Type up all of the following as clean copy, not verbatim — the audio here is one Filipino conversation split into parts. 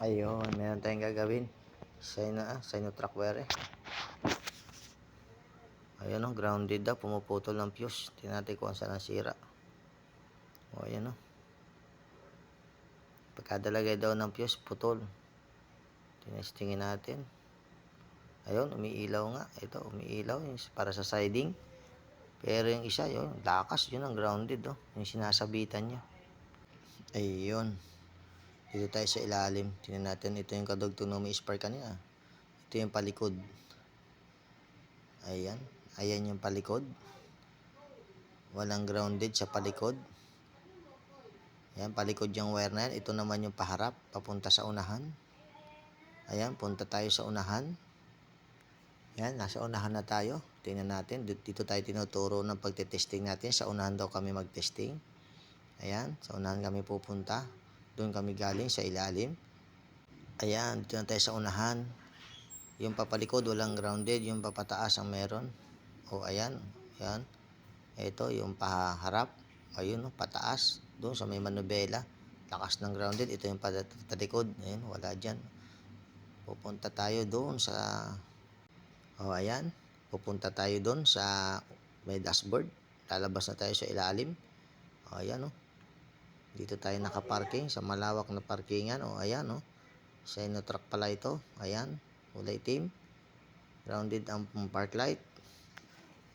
Ayun, meron tayong gagawin. Sino track wire. Ayun o, grounded daw. Pumuputol ng fuse. Tingnan natin kung saan nasira. O, ayan o. Pagkadalagay daw ng fuse, putol. Tinestingin natin. Ayun, umiilaw nga. Ito, umiilaw. Yung para sa siding. Pero yung isa, yun, lakas. Yun ang grounded o. Yung sinasabitan niya. Ayun. Dito tayo sa ilalim. Tingnan natin. Ito yung kadugtong na may spark kanina. Ito yung palikod. Ayan. Ayan yung palikod. Walang grounded sa palikod. Ayan, palikod yung wire na yan. Ito naman yung paharap. Papunta sa unahan. Ayan, punta tayo sa unahan. Ayan, nasa unahan na tayo. Tingnan natin. Dito tayo tinuturo ng pagtitesting natin. Sa unahan daw kami magtesting. Ayan, sa unahan kami pupunta. Doon kami galing sa ilalim. Ayan, dito na tayo sa unahan. Yung papalikod walang grounded, yung papataas ang meron. O ayan, ayan. Ito yung paharap. Ayun, pataas. Doon sa may manubela. Lakas ng grounded. Ito yung patalikod. Ayan, wala dyan. Pupunta tayo doon sa... O ayan, pupunta tayo doon sa may dashboard. Lalabas na tayo sa ilalim. O ayan o. Dito tayo nakaparking sa malawak na parkingan. O ayan o. Sinotrack pala ito. Ayan. Kulay itim. Grounded ang park light.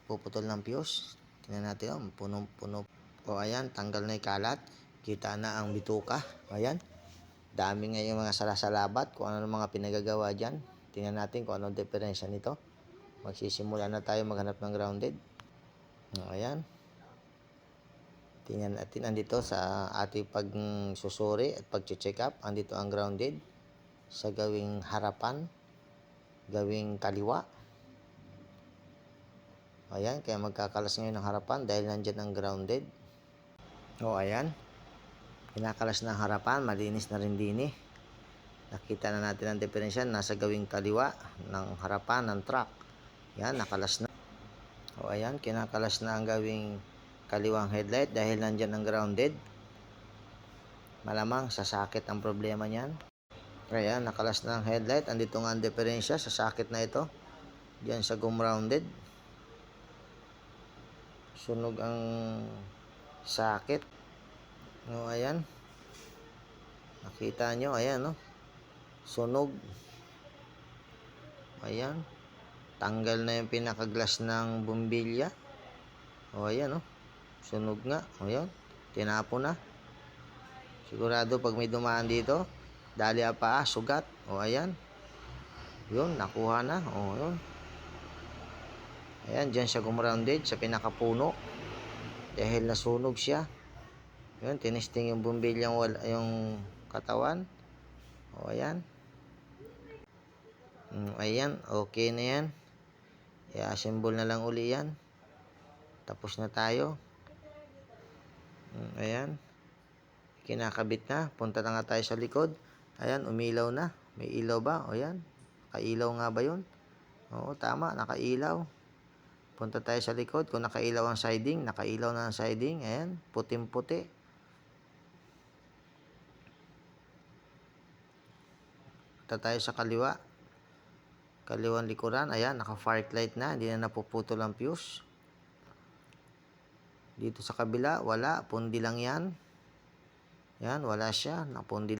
Puputol ng fuse. Tingnan natin o. Punong-puno. O ayan. Tanggal na yung kalat. Kita na ang bituka. Ayan. Dami nga yung mga salasalabat. Kung ano mga pinagagawa dyan. Tingnan natin kung anong diferensya nito. Magsisimula na tayo maghanap ng grounded. O ayan. Tingnan natin, andito sa ating pagsusuri at pag-check up, andito ang grounded sa gawing harapan, gawing kaliwa. Ayan, kaya magkakalas ngayon ng harapan dahil nandyan ang grounded. O ayan, kinakalas na ang harapan, malinis na rin din eh. Nakita na natin ang diferensya, nasa gawing kaliwa ng harapan ng truck. Yan, nakalas na. O ayan, kinakalas na ang gawing kaliwang headlight dahil nandyan ang grounded. Malamang sa sakit ang problema niyan. Ayan, nakalas na ang headlight. Andito nga ang diferensya sa sakit na ito. Diyan sa grounded. Sunog ang sakit. O ayan. Nakita nyo, ayan o. Sunog. Ayan. Tanggal na yung pinaka-glass ng bumbilya. O ayan o. Sunog nga. O ayan. Tinapo na. Sigurado pag may dumaan dito, dali pa, sugat. O ayan. Yun, nakuha na. O yun. Ayan, dyan siya grounded sa pinakapuno. Dahil nasunog siya. Yun, tinesting yung bumbilyang yung katawan. O ayan. Ayan, okay na yan. I-assemble na lang uli yan. Tapos na tayo. Ayan. Kinakabit na. Punta na nga tayo sa likod. Ayan, umilaw na. May ilaw ba? O ayan. Nakailaw nga ba yun? Oo, tama. Nakailaw. Punta tayo sa likod. Kung nakailaw ang siding, nakailaw na ang siding. Ayan, puting-puti. Punta tayo sa kaliwa. Kaliwang likuran. Ayan, naka-far light na. Hindi na napuputol ang fuse. Dito sa kabila, wala. Pundi lang yan. Ayan, wala siya. Napundi